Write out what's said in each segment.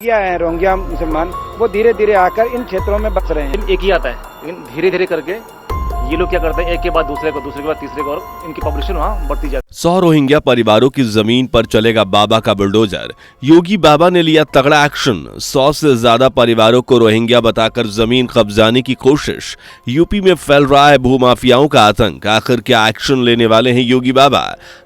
है रोहिंग्या मुसलमान वो धीरे धीरे आकर इन क्षेत्रों में बस रहे हैं। एक ही आता है, लेकिन धीरे धीरे करके ये लोग क्या करते हैं, एक के बाद दूसरे को, दूसरे के बाद तीसरे को, और इनकी पॉपुलेशन वहाँ बढ़ती जाती है। 100 रोहिंग्या परिवारों की जमीन पर चलेगा बाबा का बुलडोजर। योगी बाबा ने लिया तगड़ा एक्शन। 100 से ज्यादा परिवारों को रोहिंग्या बताकर जमीन कब्जाने की कोशिश। यूपी में फैल रहा है भूमाफियाओं का आतंक। आखिर क्या एक्शन लेने वाले हैं योगी बाबा?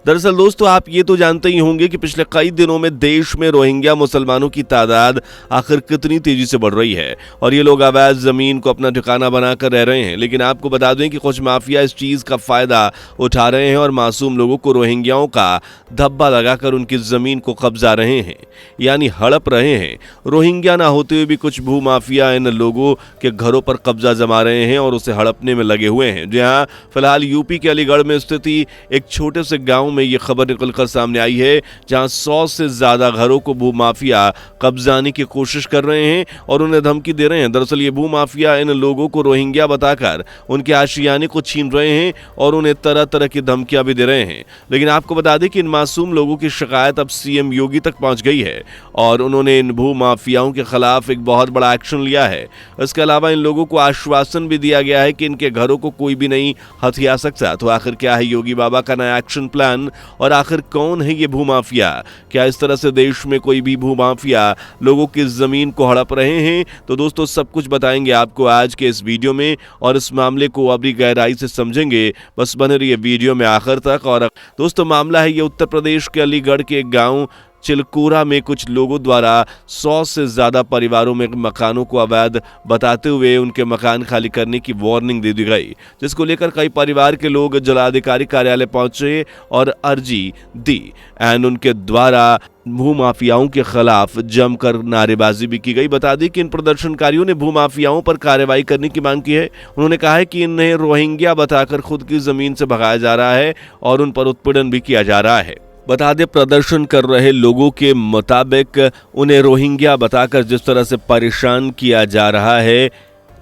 दरअसल दोस्तों, आप ये तो जानते ही होंगे कि पिछले कई दिनों में देश में रोहिंग्या मुसलमानों की तादाद आखिर कितनी तेजी से बढ़ रही है और ये लोग अवैध जमीन को अपना ठिकाना बनाकर रह रहे हैं। लेकिन आपको बता दें कि कुछ माफिया इस चीज का फायदा उठा रहे हैं और मासूम लोगों को रोहिंग्याओं का धब्बा लगाकर उनकी जमीन को कब्जा रहे हैं, यानी हड़प रहे हैं। रोहिंग्या ना होते हुए भी कुछ भूमाफिया इन लोगों के घरों पर कब्जा जमा रहे हैं और उसे हड़पने में लगे हुए हैं। जी हाँ, फिलहाल यूपी के अलीगढ़ में स्थिति एक छोटे से गांव में यह खबर निकलकर सामने आई है, जहां 100 से ज्यादा घरों को भूमाफिया कब्जाने की कोशिश कर रहे हैं और उन्हें धमकी दे रहे हैं। दरअसल ये भूमाफिया इन लोगों को रोहिंग्या बताकर उनके आशियाने को छीन रहे हैं और उन्हें तरह तरह की धमकियां भी दे रहे हैं। लेकिन आपको बता दें कि इन मासूम लोगों की शिकायत अब सीएम योगी तक पहुंच गई है और उन्होंने इन भूमाफियाओं के खिलाफ एक बहुत बड़ा एक्शन लिया है। इसके अलावा इन लोगों को आश्वासन भी दिया गया है कि इनके घरों को कोई भी नहीं हथिया सकता। तो आखिर क्या है योगी बाबा का नया एक्शन प्लान और आखिर कौन है ये भूमाफिया? क्या इस तरह से देश में कोई भी भूमाफिया लोगों की जमीन को हड़प रहे हैं? तो दोस्तों, सब कुछ बताएंगे आपको आज के इस वीडियो में और इस मामले को अभी गहराई से समझेंगे। बस बने रहिए वीडियो में आखिर तक। और दोस्तों, मामला है ये उत्तर प्रदेश के अलीगढ़ के एक गांव चिलकोरा में कुछ लोगों द्वारा 100 से ज्यादा परिवारों में मकानों को अवैध बताते हुए उनके मकान खाली करने की वार्निंग दे दी गई, जिसको लेकर कई परिवार के लोग जिलाधिकारी कार्यालय पहुंचे और अर्जी दी एंड उनके द्वारा भूमाफियाओं के खिलाफ जमकर नारेबाजी भी की गई। बता दें कि इन प्रदर्शनकारियों ने भूमाफियाओं पर कार्रवाई करने की मांग की है। उन्होंने कहा है कि इन्हें रोहिंग्या बताकर खुद की जमीन से भगाया जा रहा है और उन पर उत्पीड़न भी किया जा रहा है। बता दें, प्रदर्शन कर रहे लोगों के मुताबिक उन्हें रोहिंग्या बताकर जिस तरह से परेशान किया जा रहा है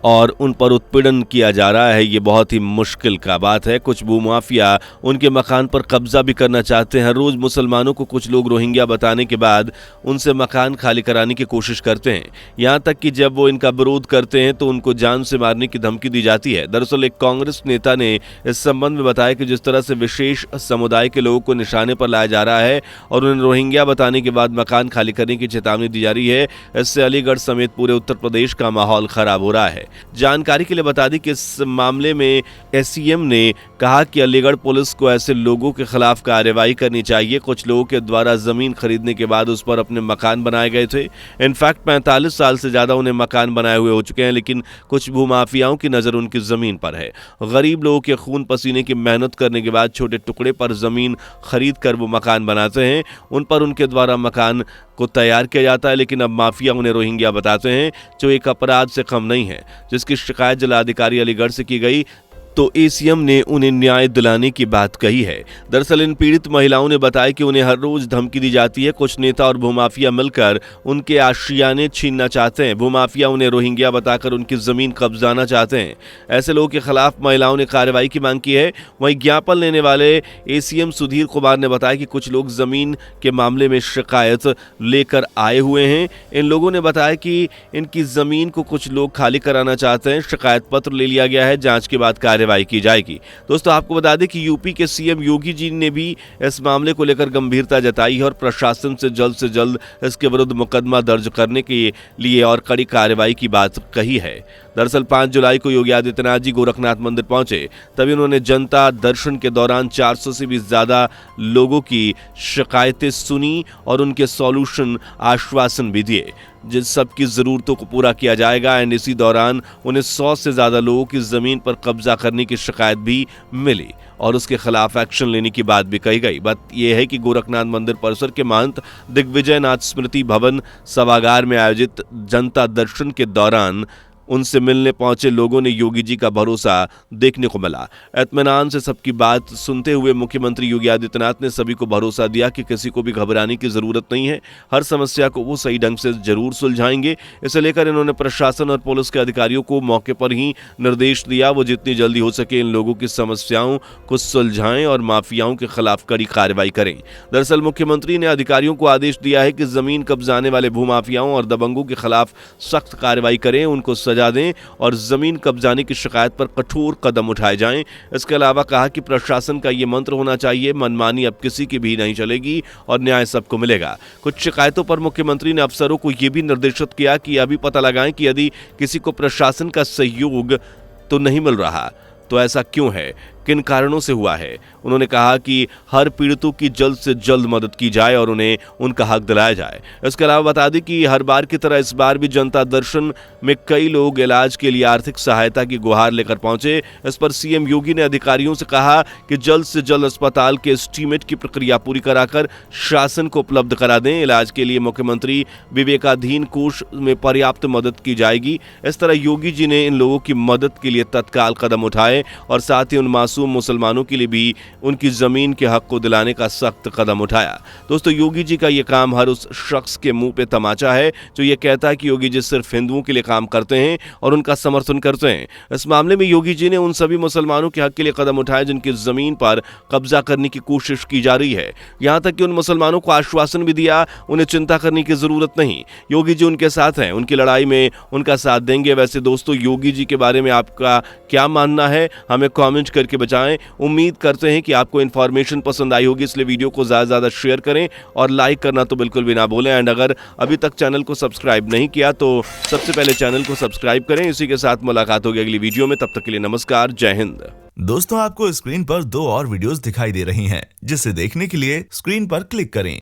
और उन पर उत्पीड़न किया जा रहा है, ये बहुत ही मुश्किल का बात है। कुछ भूमाफिया उनके मकान पर कब्जा भी करना चाहते हैं। रोज मुसलमानों को कुछ लोग रोहिंग्या बताने के बाद उनसे मकान खाली कराने की कोशिश करते हैं। यहाँ तक कि जब वो इनका विरोध करते हैं तो उनको जान से मारने की धमकी दी जाती है। दरअसल एक कांग्रेस नेता ने इस संबंध में बताया कि जिस तरह से विशेष समुदाय के लोगों को निशाने पर लाया जा रहा है और उन्हें रोहिंग्या बताने के बाद मकान खाली करने की चेतावनी दी जा रही है, इससे अलीगढ़ समेत पूरे उत्तर प्रदेश का माहौल खराब हो रहा है। जानकारी के लिए बता दी कि इस मामले में एससीएम ने कहा कि अलीगढ़ पुलिस को ऐसे लोगों के खिलाफ कार्रवाई करनी चाहिए। कुछ लोगों के द्वारा जमीन खरीदने के बाद उस पर अपने मकान बनाए गए थे। इनफैक्ट 45 साल से ज्यादा उन्हें मकान बनाए हुए हो चुके हैं, लेकिन कुछ भूमाफियाओं की नजर उनकी जमीन पर है। गरीब लोगों के खून पसीने की मेहनत करने के बाद छोटे टुकड़े पर जमीन खरीद कर वो मकान बनाते हैं। उन पर उनके द्वारा मकान को तैयार किया जाता है, लेकिन अब माफिया उन्हें रोहिंग्या बताते हैं, जो एक अपराध से कम नहीं है, जिसकी शिकायत जिलाधिकारी अलीगढ़ से की गई। तो एसीएम ने उन्हें न्याय दिलाने की बात कही है। दरअसल इन पीड़ित महिलाओं ने बताया कि उन्हें हर रोज धमकी दी जाती है। कुछ नेता और भूमाफिया मिलकर उनके आशियाने छीनना चाहते हैं। भूमाफिया उन्हें रोहिंग्या बताकर उनकी जमीन कब्जाना चाहते हैं। ऐसे लोगों के खिलाफ महिलाओं ने कार्रवाई की मांग की है। वहीं ज्ञापन लेने वाले एसीएम सुधीर कुमार ने बताया कि कुछ लोग जमीन के मामले में शिकायत लेकर आए हुए हैं। इन लोगों ने बताया कि इनकी जमीन को कुछ लोग खाली कराना चाहते हैं। शिकायत पत्र ले लिया गया है, जांच के बाद कार्रवाई की जाएगी। दोस्तों, आपको बता दें कि यूपी के सीएम योगी जी ने भी इस मामले को लेकर गंभीरता जताई है और प्रशासन से जल्द इसके विरुद्ध मुकदमा दर्ज करने के लिए और कड़ी कार्रवाई की बात कही है। दरअसल 5 जुलाई को योगी आदित्यनाथ जी गोरखनाथ मंदिर पहुंचे, तभी उन्होंने जनता दर्शन के दौरान 400 से भी ज्यादा लोगों की शिकायतें सुनी और उनके सॉल्यूशन आश्वासन भी दिए, जिन सबकी जरूरतों को पूरा किया जाएगा। एंड इसी दौरान उन्हें 100 से ज्यादा लोगों की जमीन पर कब्जा करने की शिकायत भी मिली और उसके खिलाफ एक्शन लेने की बात भी कही गई। बात यह है कि गोरखनाथ मंदिर परिसर के महंत दिग्विजय नाथ स्मृति भवन सभागार में आयोजित जनता दर्शन के दौरान उनसे मिलने पहुंचे लोगों ने योगी जी का भरोसा देखने को मिला। इत्मीनान से सबकी बात सुनते हुए मुख्यमंत्री योगी आदित्यनाथ ने सभी को भरोसा दिया कि किसी को भी घबराने की जरूरत नहीं है, हर समस्या को वो सही ढंग से जरूर सुलझाएंगे। इसे लेकर इन्होंने प्रशासन और पुलिस के अधिकारियों को मौके पर ही निर्देश दिया वो जितनी जल्दी हो सके इन लोगों की समस्याओं को सुलझाएं और माफियाओं के खिलाफ कड़ी कार्रवाई करें। दरअसल मुख्यमंत्री ने अधिकारियों को आदेश दिया है कि जमीन कब्जाने वाले भूमाफियाओं और दबंगों के खिलाफ सख्त कार्रवाई करें, उनको सजा दें और जमीन कब्जाने की शिकायत पर कठोर कदम उठाए जाएं। इसके अलावा कहा कि प्रशासन का ये मंत्र होना चाहिए, मनमानी अब किसी की भी नहीं चलेगी और न्याय सबको मिलेगा। कुछ शिकायतों पर मुख्यमंत्री ने अफसरों को यह भी निर्देशित किया कि यह भी पता लगाएं कि यदि किसी को प्रशासन का सहयोग तो नहीं मिल रहा तो ऐसा क्यों है, किन कारणों से हुआ है। उन्होंने कहा कि हर पीड़ितों की जल्द से जल्द मदद की जाए और उन्हें उनका हक दिलाया जाए। इसके अलावा बता दें कि हर बार की तरह इस बार भी जनता दर्शन में कई लोग इलाज के लिए आर्थिक सहायता की गुहार लेकर पहुंचे। इस पर सीएम योगी ने अधिकारियों से कहा कि जल्द से जल्द अस्पताल के एस्टीमेट की प्रक्रिया पूरी कराकर शासन को उपलब्ध करा दें। इलाज के लिए मुख्यमंत्री विवेकाधीन कोष में पर्याप्त मदद की जाएगी। इस तरह योगी जी ने इन लोगों की मदद के लिए तत्काल कदम उठाए और साथ ही उन मासूम मुसलमानों के लिए भी उनकी जमीन के हक को दिलाने का सख्त कदम उठाया। दोस्तों, योगी जी का ये काम हर उस शख्स के मुंह पे तमाचा है जो ये कहता है कि योगी जी सिर्फ हिंदुओं के लिए काम करते हैं और उनका समर्थन करते हैं। इस मामले में योगी जी ने उन सभी मुसलमानों के हक के लिए कदम उठाए जिनकी जमीन पर कब्जा करने की कोशिश की जा रही है। यहां तक कि उन मुसलमानों को आश्वासन भी दिया उन्हें चिंता करने की जरूरत नहीं, योगी जी उनके साथ हैं, उनकी लड़ाई में उनका साथ देंगे। वैसे दोस्तों, योगी जी के बारे में आपका क्या मानना है, हमें कमेंट करके बताएं। उम्मीद करते हैं कि आपको इन्फॉर्मेशन पसंद आई होगी, इसलिए वीडियो को ज्यादा से ज्यादा शेयर करें और लाइक करना तो बिल्कुल भी ना भूलें। एंड अगर अभी तक चैनल को सब्सक्राइब नहीं किया तो सबसे पहले चैनल को सब्सक्राइब करें। इसी के साथ मुलाकात होगी अगली वीडियो में, तब तक के लिए नमस्कार, जय हिंद। दोस्तों, आपको स्क्रीन पर 2 और वीडियोस दिखाई दे रही हैं, जिसे देखने के लिए स्क्रीन पर क्लिक करें।